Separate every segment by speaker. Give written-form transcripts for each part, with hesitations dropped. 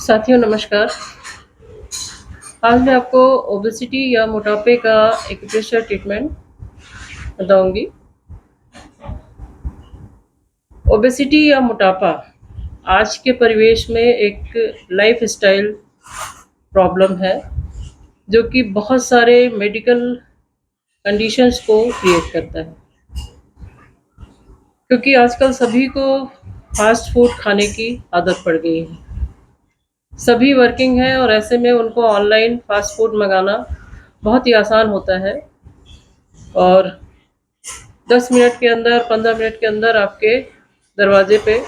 Speaker 1: साथियों नमस्कार। आज मैं आपको ओबेसिटी या मोटापे का एक्यूप्रेशर ट्रीटमेंट बताऊंगी। ओबेसिटी या मोटापा आज के परिवेश में एक लाइफस्टाइल प्रॉब्लम है जो कि बहुत सारे मेडिकल कंडीशंस को क्रिएट करता है, क्योंकि आजकल सभी को फास्ट फूड खाने की आदत पड़ गई है। सभी वर्किंग हैं और ऐसे में उनको ऑनलाइन फास्ट फूड मंगाना बहुत ही आसान होता है और 10 मिनट के अंदर 15 मिनट के अंदर आपके दरवाजे पे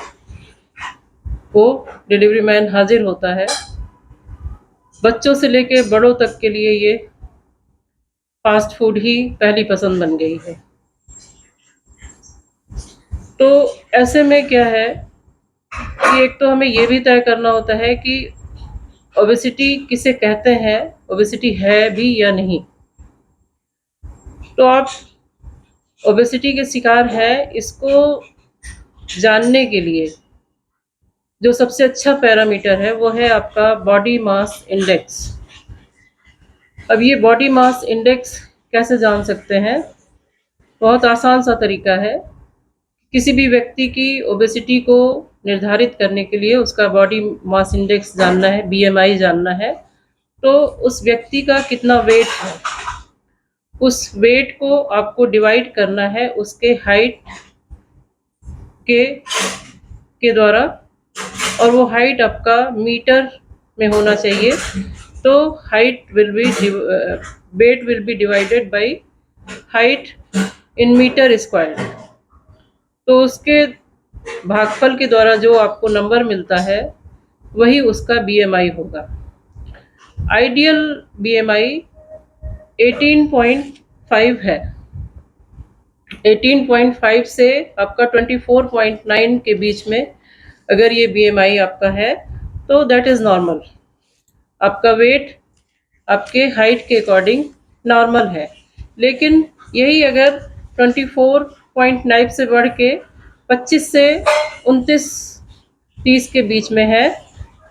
Speaker 1: वो डिलीवरी मैन हाजिर होता है। बच्चों से लेके बड़ों तक के लिए ये फास्ट फूड ही पहली पसंद बन गई है। तो ऐसे में क्या है कि एक तो हमें ये भी तय करना होता है कि ओबेसिटी किसे कहते हैं, ओबेसिटी है भी या नहीं। तो आप ओबेसिटी के शिकार हैं, इसको जानने के लिए जो सबसे अच्छा पैरामीटर है वो है आपका बॉडी मास इंडेक्स। अब ये बॉडी मास इंडेक्स कैसे जान सकते हैं? बहुत आसान सा तरीका है। किसी भी व्यक्ति की ओबेसिटी को निर्धारित करने के लिए उसका बॉडी मास इंडेक्स जानना है, बीएमआई जानना है। तो उस व्यक्ति का कितना वेट है, उस वेट को आपको डिवाइड करना है उसके हाइट के द्वारा, और वो हाइट आपका मीटर में होना चाहिए। तो height will be weight will be divided by height in metre square. तो उसके भागफल के द्वारा जो आपको नंबर मिलता है वही उसका बीएमआई होगा। आइडियल बीएमआई 18.5 है। 18.5 से आपका 24.9 के बीच में अगर ये बीएमआई आपका है तो दैट इज़ नॉर्मल। आपका वेट आपके हाइट के अकॉर्डिंग नॉर्मल है। लेकिन यही अगर 24.9 से बढ़ के 25 से 29-30 के बीच में है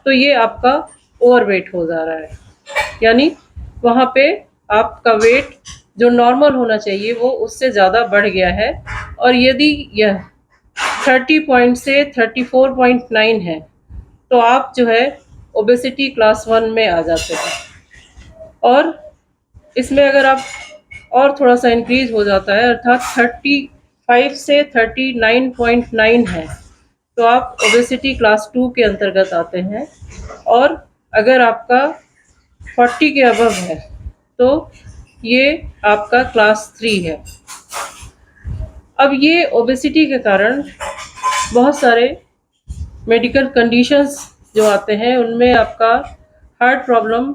Speaker 1: तो ये आपका ओवरवेट हो जा रहा है, यानी वहाँ पे आपका वेट जो नॉर्मल होना चाहिए वो उससे ज़्यादा बढ़ गया है। और यदि यह 30 पॉइंट से 34.9 है तो आप जो है ओबेसिटी क्लास 1 में आ जाते हैं। और इसमें अगर आप और थोड़ा सा इंक्रीज हो जाता है, अर्थात 35 से 39.9 है तो आप ओबेसिटी क्लास 2 के अंतर्गत आते हैं। और अगर आपका 40 के अबव है तो ये आपका क्लास 3 है। अब ये ओबेसिटी के कारण बहुत सारे मेडिकल कंडीशंस जो आते हैं उनमें आपका हार्ट प्रॉब्लम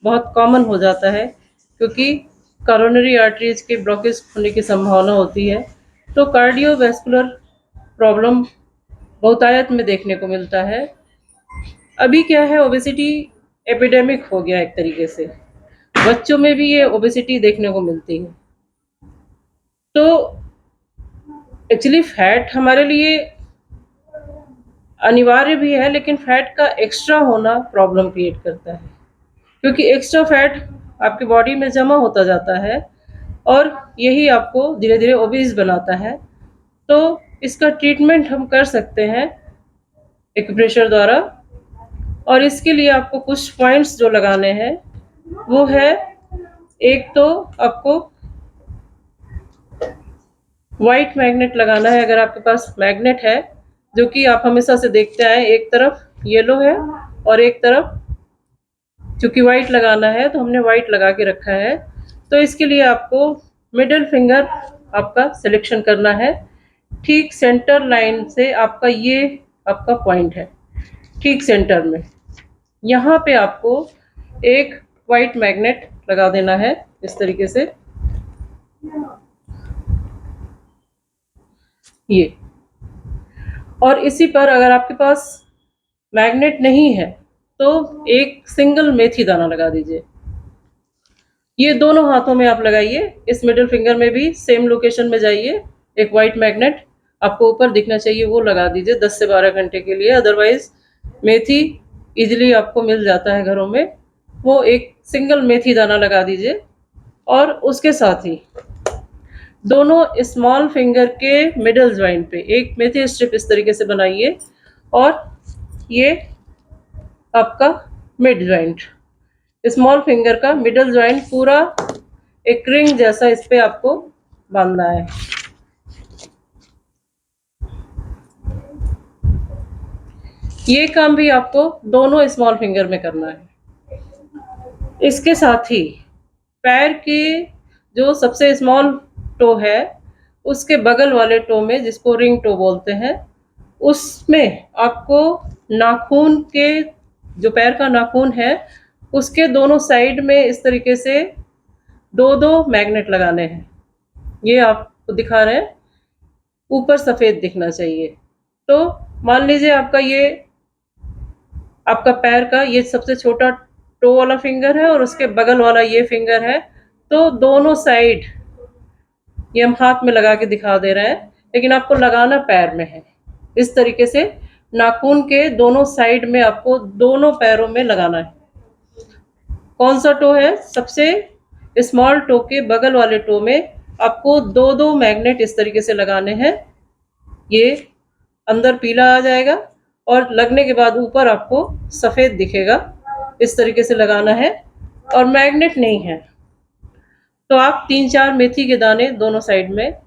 Speaker 1: बहुत कॉमन हो जाता है, क्योंकि करोनरी आर्टरीज के ब्लॉकेज होने की संभावना होती है। तो कार्डियोवैस्कुलर प्रॉब्लम बहुतायत में देखने को मिलता है। अभी क्या है, ओबेसिटी एपिडेमिक हो गया एक तरीके से। बच्चों में भी ये ओबेसिटी देखने को मिलती है। तो एक्चुअली फैट हमारे लिए अनिवार्य भी है, लेकिन फैट का एक्स्ट्रा होना प्रॉब्लम क्रिएट करता है, क्योंकि एक्स्ट्रा फैट आपकी बॉडी में जमा होता जाता है और यही आपको धीरे धीरे ओबीज बनाता है। तो इसका ट्रीटमेंट हम कर सकते हैं एक्यूप्रेशर द्वारा, और इसके लिए आपको कुछ पॉइंट्स जो लगाने हैं वो है, एक तो आपको वाइट मैग्नेट लगाना है। अगर आपके पास मैग्नेट है, जो कि आप हमेशा से देखते आए, एक तरफ येलो है और एक तरफ चूंकि वाइट लगाना है तो हमने वाइट लगा के रखा है। तो इसके लिए आपको मिडिल फिंगर आपका सिलेक्शन करना है। ठीक सेंटर लाइन से आपका ये आपका पॉइंट है, ठीक सेंटर में। यहाँ पे आपको एक वाइट मैग्नेट लगा देना है इस तरीके से, ये। और इसी पर अगर आपके पास मैग्नेट नहीं है तो एक सिंगल मेथी दाना लगा दीजिए। ये दोनों हाथों में आप लगाइए। इस मिडिल फिंगर में भी सेम लोकेशन में जाइए, एक वाइट मैग्नेट आपको ऊपर दिखना चाहिए, वो लगा दीजिए 10 से 12 घंटे के लिए। अदरवाइज मेथी इजीली आपको मिल जाता है घरों में, वो एक सिंगल मेथी दाना लगा दीजिए और उसके साथ ही दोनों स्मॉल फिंगर के मिडल जॉइंट पे एक मेथी स्ट्रिप इस तरीके से बनाइए और ये आपका मिड जॉइंट, स्मॉल फिंगर का मिडल जॉइंट पूरा एक रिंग जैसा इस पे आपको बांधना है। ये काम भी आपको दोनों स्मॉल फिंगर में करना है। इसके साथ ही पैर के जो सबसे स्मॉल टो है उसके बगल वाले टो में, जिसको रिंग टो बोलते हैं, उसमें आपको नाखून के, जो पैर का नाखून है उसके दोनों साइड में इस तरीके से दो दो मैग्नेट लगाने हैं। ये आपको दिखा रहे हैं, ऊपर सफेद दिखना चाहिए। तो मान लीजिए आपका पैर का ये सबसे छोटा टो वाला फिंगर है और उसके बगल वाला ये फिंगर है, तो दोनों साइड ये हम हाथ में लगा के दिखा दे रहे हैं, लेकिन आपको लगाना पैर में है। इस तरीके से नाखून के दोनों साइड में आपको दोनों पैरों में लगाना है। कौन सा टो है? सबसे स्मॉल टो के बगल वाले टो में आपको दो दो मैग्नेट इस तरीके से लगाने हैं। ये अंदर पीला आ जाएगा और लगने के बाद ऊपर आपको सफ़ेद दिखेगा। इस तरीके से लगाना है और मैग्नेट नहीं है तो आप 3-4 मेथी के दाने दोनों साइड में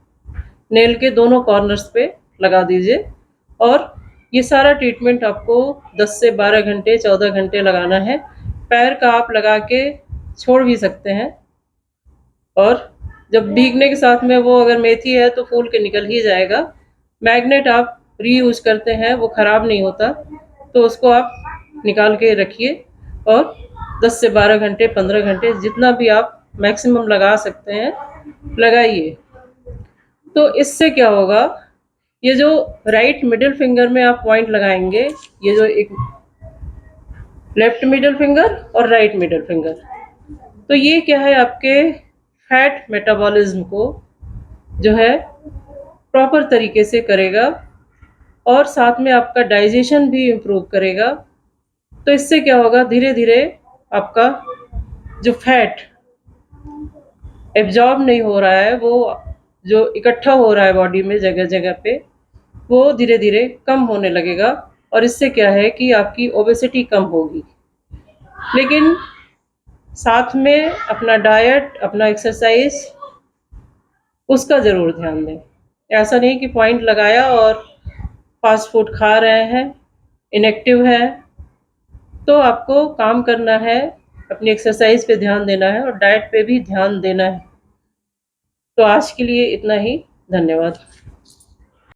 Speaker 1: नेल के दोनों कॉर्नर्स पे लगा दीजिए और ये सारा ट्रीटमेंट आपको 10 से 12 घंटे 14 घंटे लगाना है। पैर का आप लगा के छोड़ भी सकते हैं और जब भीगने के साथ में वो अगर मेथी है तो फूल के निकल ही जाएगा। मैग्नेट आप रीयूज करते हैं, वो ख़राब नहीं होता, तो उसको आप निकाल के रखिए और 10 से 12 घंटे 15 घंटे जितना भी आप मैक्सिमम लगा सकते हैं लगाइए। तो इससे क्या होगा, ये जो राइट मिडिल फिंगर में आप पॉइंट लगाएंगे, ये जो एक लेफ्ट मिडिल फिंगर और राइट मिडिल फिंगर, तो ये क्या है, आपके फैट मेटाबॉलिज्म को जो है प्रॉपर तरीके से करेगा और साथ में आपका डाइजेशन भी इम्प्रूव करेगा। तो इससे क्या होगा, धीरे धीरे आपका जो फैट एब्जॉर्ब नहीं हो रहा है, वो जो इकट्ठा हो रहा है बॉडी में जगह जगह पे, वो धीरे धीरे कम होने लगेगा और इससे क्या है कि आपकी ओबेसिटी कम होगी। लेकिन साथ में अपना डाइट, अपना एक्सरसाइज, उसका ज़रूर ध्यान दें। ऐसा नहीं कि पॉइंट लगाया और फास्ट फूड खा रहे हैं, इनएक्टिव है, तो आपको काम करना है, अपनी एक्सरसाइज पे ध्यान देना है और डाइट पे भी ध्यान देना है। तो आज के लिए इतना ही, धन्यवाद।